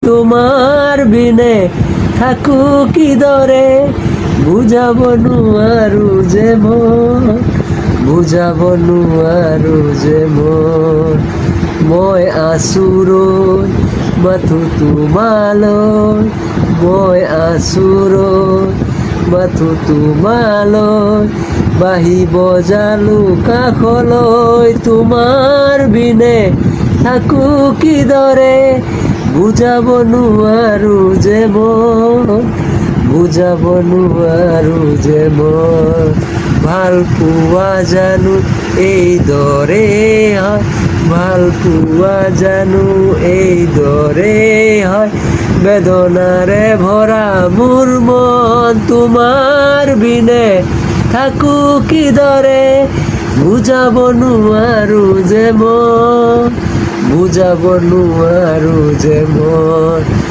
তোমার বিনে থাকু কি দরে বুঝাব নুয়ারু যে মন বুঝাব নুয়ারু যে মন মই আছুরৈ মাথো তোমালৈ মই আছুরৈ মাথো তোমালৈ বাহিব জালো কাষলৈ তোমাৰ বিনে থাকো কিদৰে বুঝাব নুয়াৰু যে মন বুঝাব নুয়াৰু যে মন ভাল পোৱা জানো এই দৰে হয় ভাল পোৱা জানো এই দৰে হয় বেদনাৰে ভৰা মোৰ মন তোমাৰ বিনে থাকো কিদৰে বুঝাব নুয়াৰু যে মন বুঝাব নুয়াৰু যে মন